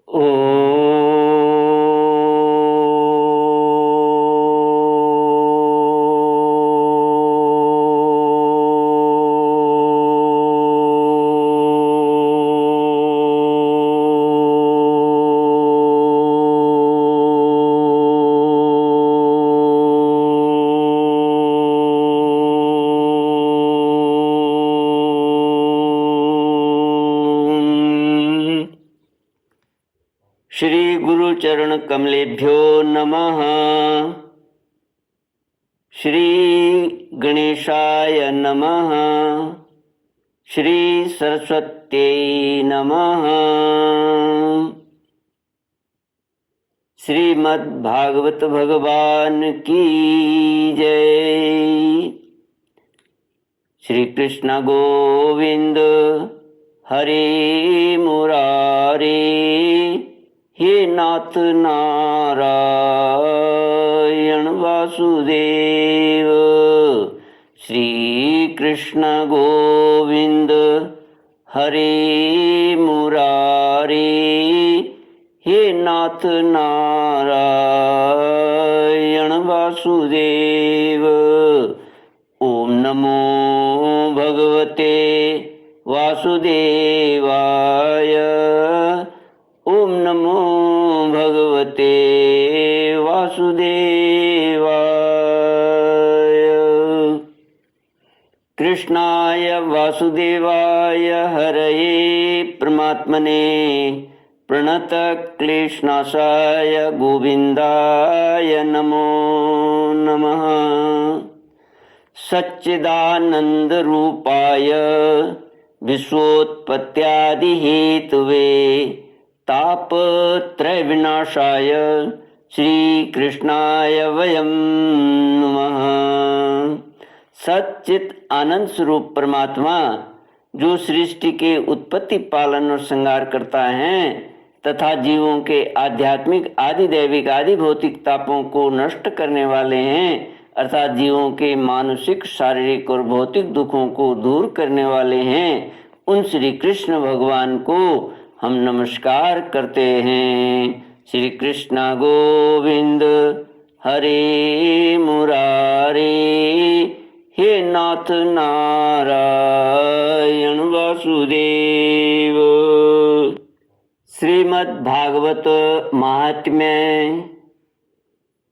ओ श्री गुरु चरण कमलेभ्यो नमः। श्री गणेशाय नमः। श्री सरस्वत्यै नमः। श्रीमद्भागवत भगवान की जय। श्री कृष्ण गोविंद हरे मुरारे, हे नाथ नारायण वासुदेव। श्री कृष्ण गोविंद हरे मुरारे, हे नाथ नारायण वासुदेव। ओम नमो भगवते वासुदेवाय। ओम नमो भगवते वासुदेवाय। कृष्णाय वासुदेवाय हरये परमात्मने प्रणतक्लेशनाशाय गोविन्दाय नमो नमः। सच्चिदानन्दरूपाय विश्वोत्पत्त्यादिहेतवे तापत्रयविनाशाय श्रीकृष्णाय वयं नमः। सच्चित आनंद स्वरूप परमात्मा जो सृष्टि के उत्पत्ति पालन और श्रृंगार करता है तथा जीवों के आध्यात्मिक आदि दैविक आदि भौतिक तापों को नष्ट करने वाले हैं, अर्थात जीवों के मानसिक शारीरिक और भौतिक दुखों को दूर करने वाले हैं, उन श्री कृष्ण भगवान को हम नमस्कार करते हैं। श्री कृष्ण गोविंद हरे मुरारे, हे नाथ नारायण वासुदेव। श्रीमद्भागवत महात्म्य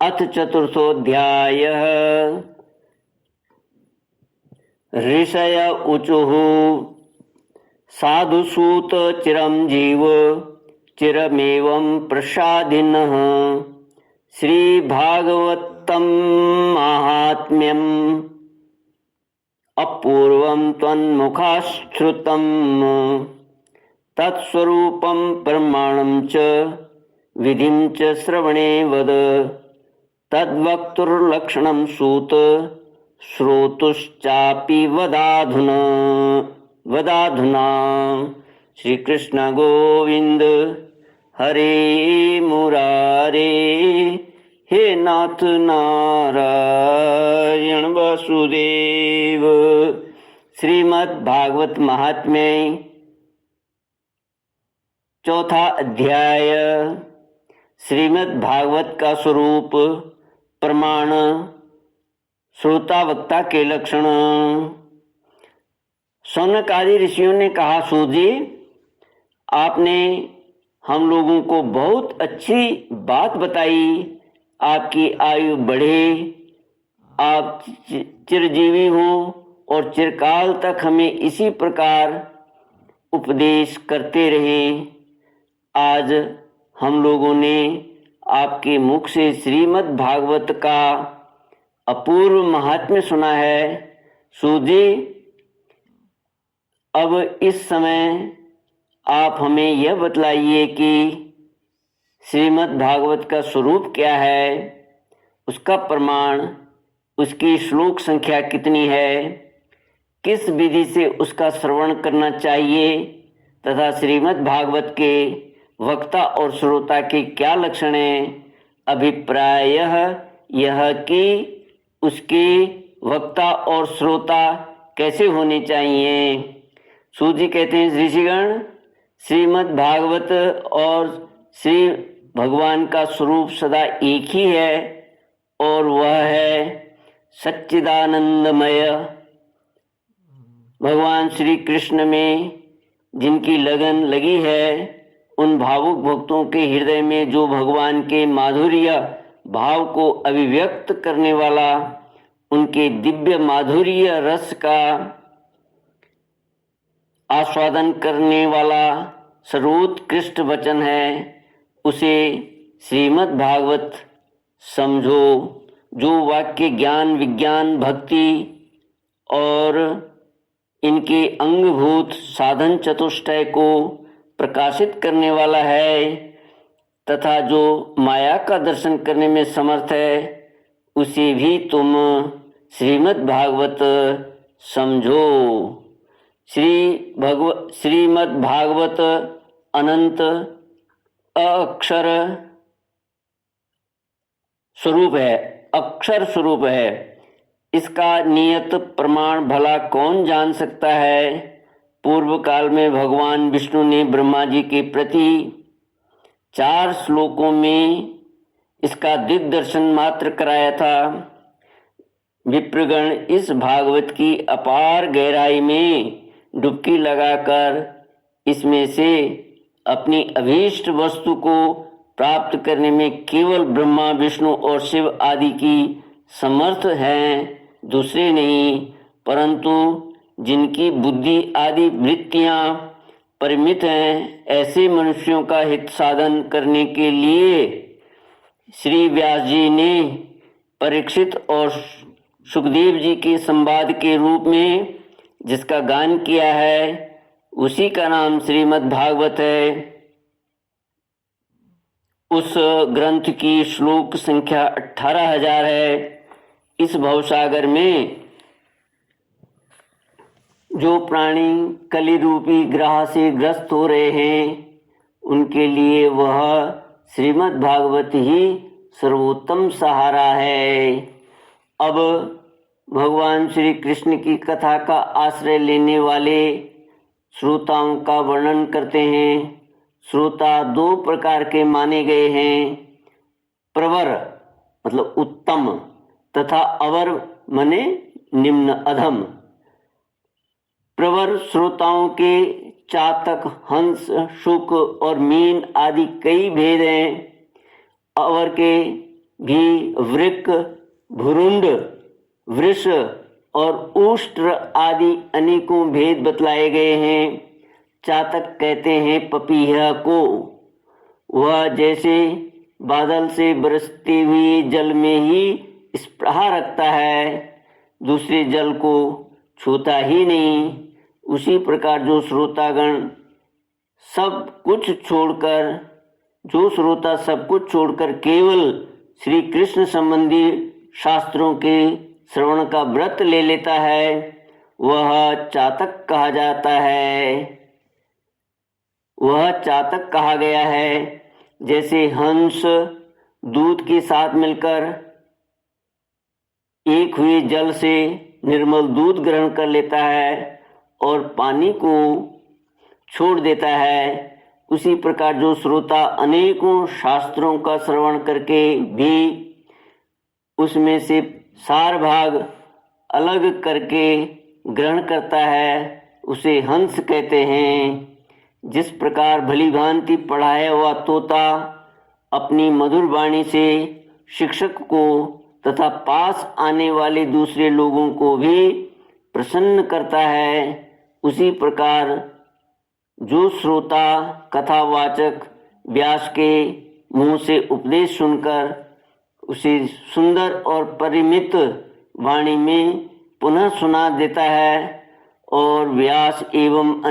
अथ चतुर्थोऽध्यायः। ऋषय ऊचुः साधुसूत चिरं जीव चिरमेवं प्रसादिनः। श्रीभागवतं माहात्म्यम् अपूर्वं त्वन्मुखाश्रुतं, तत्स्वरूपं प्रमाणं च विधिं च श्रवणे वद। तद्वक्तुर्लक्षणं सूत श्रोतुश्चापि वदाधुना। श्री कृष्ण गोविंद हरे मुरारे, हे नाथ नारायण वासुदेव। श्रीमद्भागवत महात्म्य चौथा अध्याय। श्रीमद्भागवत का स्वरूप, प्रमाण, श्रोता वक्ता के लक्षण। शौनक आदि ऋषियों ने कहा, सूत जी, आपने हम लोगों को बहुत अच्छी बात बताई। आपकी आयु बढ़े, आप चिरजीवी हो और चिरकाल तक हमें इसी प्रकार उपदेश करते रहे। आज हम लोगों ने आपके मुख से श्रीमद् भागवत का अपूर्व महात्म्य सुना है। सूत जी, अब इस समय आप हमें यह बतलाइए कि श्रीमद् भागवत का स्वरूप क्या है, उसका प्रमाण, उसकी श्लोक संख्या कितनी है, किस विधि से उसका श्रवण करना चाहिए तथा श्रीमद् भागवत के वक्ता और श्रोता के क्या लक्षण हैं। अभिप्रायः यह कि उसके वक्ता और श्रोता कैसे होने चाहिए। सूत जी कहते हैं, ऋषिगण, श्रीमद् भागवत और श्री भगवान का स्वरूप सदा एक ही है और वह है सच्चिदानंदमय। भगवान श्री कृष्ण में जिनकी लगन लगी है, उन भावुक भक्तों के हृदय में जो भगवान के माधुर्य भाव को अभिव्यक्त करने वाला, उनके दिव्य माधुर्य रस का आस्वादन करने वाला सर्वोत्कृष्ट वचन है, उसे श्रीमद् भागवत समझो, जो वाक्य ज्ञान विज्ञान भक्ति और इनके अंगभूत साधन चतुष्टय को प्रकाशित करने वाला है तथा जो माया का दर्शन करने में समर्थ है, उसे भी तुम श्रीमद् भागवत समझो। श्रीमद् भागवत अनंत अक्षर स्वरूप है, अक्षर स्वरूप है। इसका नियत प्रमाण भला कौन जान सकता है। पूर्व काल में भगवान विष्णु ने ब्रह्मा जी के प्रति 4 श्लोकों में इसका दिग्दर्शन मात्र कराया था। विप्रगण इस भागवत की अपार गहराई में डुबकी लगाकर इसमें से अपनी अभीष्ट वस्तु को प्राप्त करने में केवल ब्रह्मा विष्णु और शिव आदि की समर्थ हैं, दूसरे नहीं। परंतु जिनकी बुद्धि आदि वृत्तियां परिमित हैं, ऐसे मनुष्यों का हित साधन करने के लिए श्री व्यास जी ने परीक्षित और सुखदेव जी के संवाद के रूप में जिसका गान किया है, उसी का नाम श्रीमद् भागवत है। उस ग्रंथ की श्लोक संख्या 18,000 है। इस भवसागर में जो प्राणी कलि रूपी ग्रह से ग्रस्त हो रहे हैं, उनके लिए वह श्रीमद् भागवत ही सर्वोत्तम सहारा है। अब भगवान श्री कृष्ण की कथा का आश्रय लेने वाले श्रोताओं का वर्णन करते हैं। श्रोता 2 प्रकार के माने गए हैं, प्रवर मतलब उत्तम तथा अवर मने निम्न अधम। प्रवर श्रोताओं के चातक, हंस, शुक और मीन आदि कई भेद हैं। अवर के भी वृक, भुरुंड, वृष और उष्ट्र आदि अनेकों भेद बतलाए गए हैं। चातक कहते हैं पपीहा को। वह जैसे बादल से बरसते हुए जल में ही स्पृहा रखता है, दूसरे जल को छूता ही नहीं। उसी प्रकार जो श्रोतागण सब कुछ छोड़कर केवल श्री कृष्ण संबंधी शास्त्रों के श्रवण का व्रत ले लेता है, वह चातक कहा जाता है। वह चातक कहा गया है। जैसे हंस दूध के साथ मिलकर एक हुए जल से निर्मल दूध ग्रहण कर लेता है और पानी को छोड़ देता है, उसी प्रकार जो श्रोता अनेकों शास्त्रों का श्रवण करके भी उसमें से सार भाग अलग करके ग्रहण करता है, उसे हंस कहते हैं। जिस प्रकार भली भांति पढ़ाया हुआ तोता अपनी मधुर वाणी से शिक्षक को तथा पास आने वाले दूसरे लोगों को भी प्रसन्न करता है, उसी प्रकार जो श्रोता कथावाचक व्यास के मुंह से उपदेश सुनकर उसे सुंदर और परिमित वाणी में पुनः सुना देता है और व्यास एवं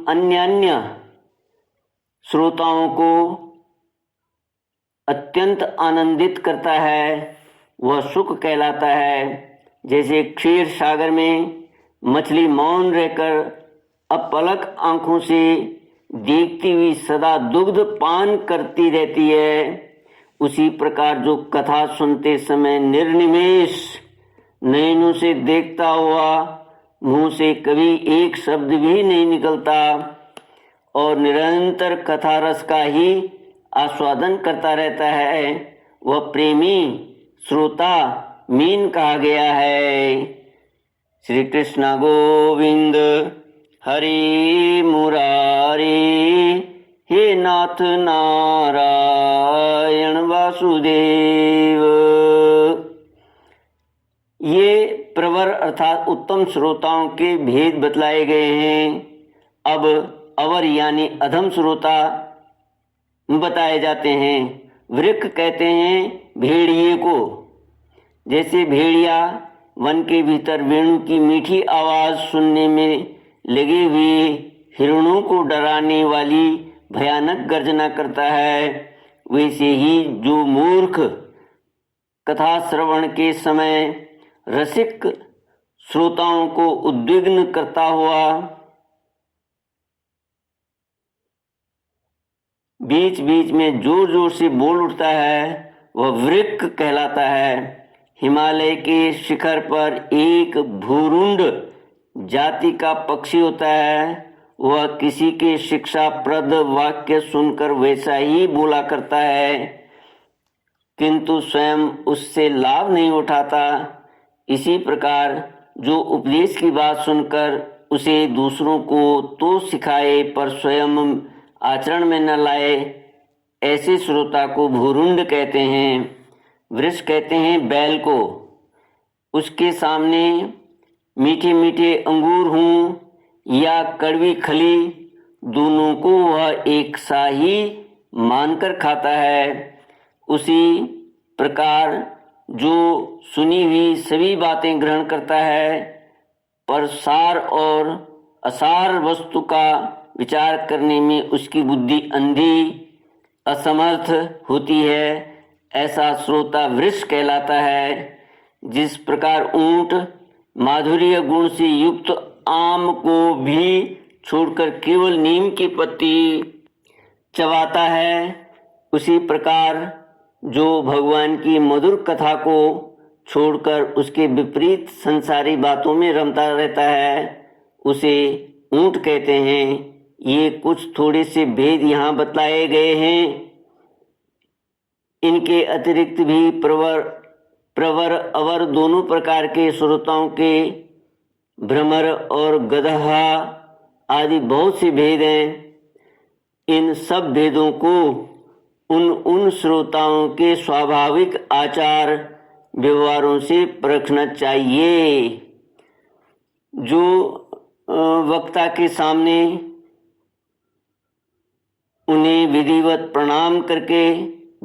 अन्यान्य श्रोताओं को अत्यंत आनंदित करता है, वह सुख कहलाता है। जैसे क्षीर सागर में मछली मौन रहकर अपलक आंखों से देखती हुई सदा दुग्ध पान करती रहती है, उसी प्रकार जो कथा सुनते समय निर्निमेष नयनों से देखता हुआ मुंह से कभी एक शब्द भी नहीं निकलता, और निरंतर कथा रस का ही आस्वादन करता रहता है वह प्रेमी श्रोता मीन कहा गया है। श्री कृष्ण गोविंद हरि मुरारी, हे नाथ नारायण वासुदेव। ये प्रवर अर्थात उत्तम श्रोताओं के भेद बतलाए गए हैं। अब अवर यानी अधम श्रोता बताए जाते हैं। वृक्क कहते हैं भेड़िए को। जैसे भेड़िया वन के भीतर वेणु की मीठी आवाज सुनने में लगे हुए हिरणों को डराने वाली भयानक गर्जना करता है, वैसे ही जो मूर्ख कथा श्रवण के समय रसिक श्रोताओं को उद्विग्न करता हुआ बीच बीच में जोर जोर से बोल उठता है वह वृक्क कहलाता है। हिमालय के शिखर पर एक भूरुंड जाति का पक्षी होता है। वह किसी के शिक्षाप्रद वाक्य सुनकर वैसा ही बोला करता है, किंतु स्वयं उससे लाभ नहीं उठाता। इसी प्रकार जो उपदेश की बात सुनकर उसे दूसरों को तो सिखाए पर स्वयं आचरण में न लाए, ऐसे श्रोता को भूरुंड कहते हैं। वृष कहते हैं बैल को। उसके सामने मीठे मीठे अंगूर हों या कड़वी खली, दोनों को वह एक सा ही मानकर खाता है। उसी प्रकार जो सुनी हुई सभी बातें ग्रहण करता है पर सार और असार वस्तु का विचार करने में उसकी बुद्धि अंधी असमर्थ होती है, ऐसा श्रोता वृष कहलाता है। जिस प्रकार ऊंट माधुर्य गुण से युक्त आम को भी छोड़कर केवल नीम की पत्ती चबाता है, उसी प्रकार जो भगवान की मधुर कथा को छोड़कर उसके विपरीत संसारी बातों में रमता रहता है, उसे ऊंट कहते हैं। ये कुछ थोड़े से भेद यहाँ बतलाए गए हैं। इनके अतिरिक्त भी प्रवर अवर दोनों प्रकार के श्रोताओं के भ्रमर और गदहा आदि बहुत से भेद हैं। इन सब भेदों को उन श्रोताओं के स्वाभाविक आचार व्यवहारों से परखना चाहिए। जो वक्ता के सामने उन्हें विधिवत प्रणाम करके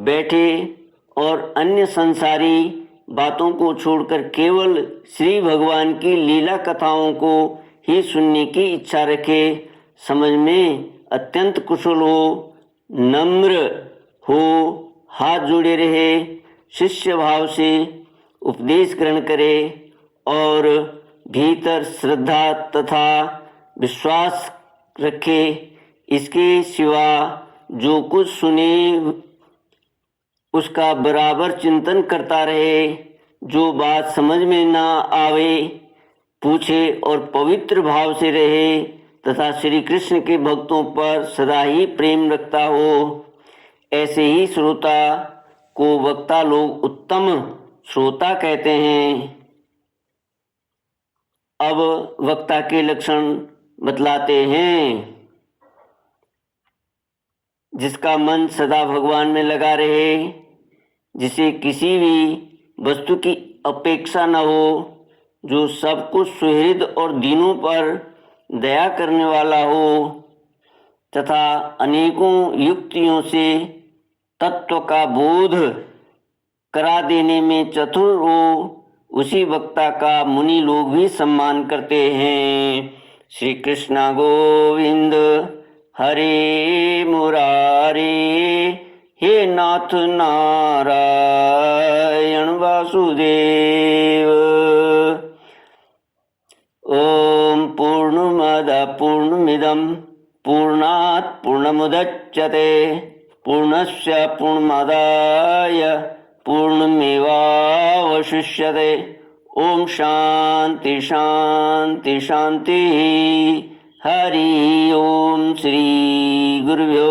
बैठे और अन्य संसारी बातों को छोड़कर केवल श्री भगवान की लीला कथाओं को ही सुनने की इच्छा रखे, समझ में अत्यंत कुशल हो, नम्र हो, हाथ जोड़े रहे, शिष्य भाव से उपदेश ग्रहण करे और भीतर श्रद्धा तथा विश्वास रखे। इसके सिवा जो कुछ सुने उसका बराबर चिंतन करता रहे, जो बात समझ में ना आवे पूछे और पवित्र भाव से रहे तथा श्री कृष्ण के भक्तों पर सदा ही प्रेम रखता हो, ऐसे ही श्रोता को वक्ता लोग उत्तम श्रोता कहते हैं। अब वक्ता के लक्षण बतलाते हैं। जिसका मन सदा भगवान में लगा रहे, जिसे किसी भी वस्तु की अपेक्षा न हो, जो सब कुछ सुहृद और दीनों पर दया करने वाला हो तथा अनेकों युक्तियों से तत्व का बोध करा देने में चतुर हो, उसी वक्ता का मुनि लोग भी सम्मान करते हैं। श्री कृष्ण गोविंद हरे मुरारे, हे नाथ नारायण वासुदेव। ओम पूर्णमद पूर्णमिदं पूर्णात् पूर्णमुदच्यते पूर्णस्य पूर्णमादाय पूर्णमेवावशिष्यते। ओम शांति शांति शांति। हरि ओम श्री गुरुभ्यो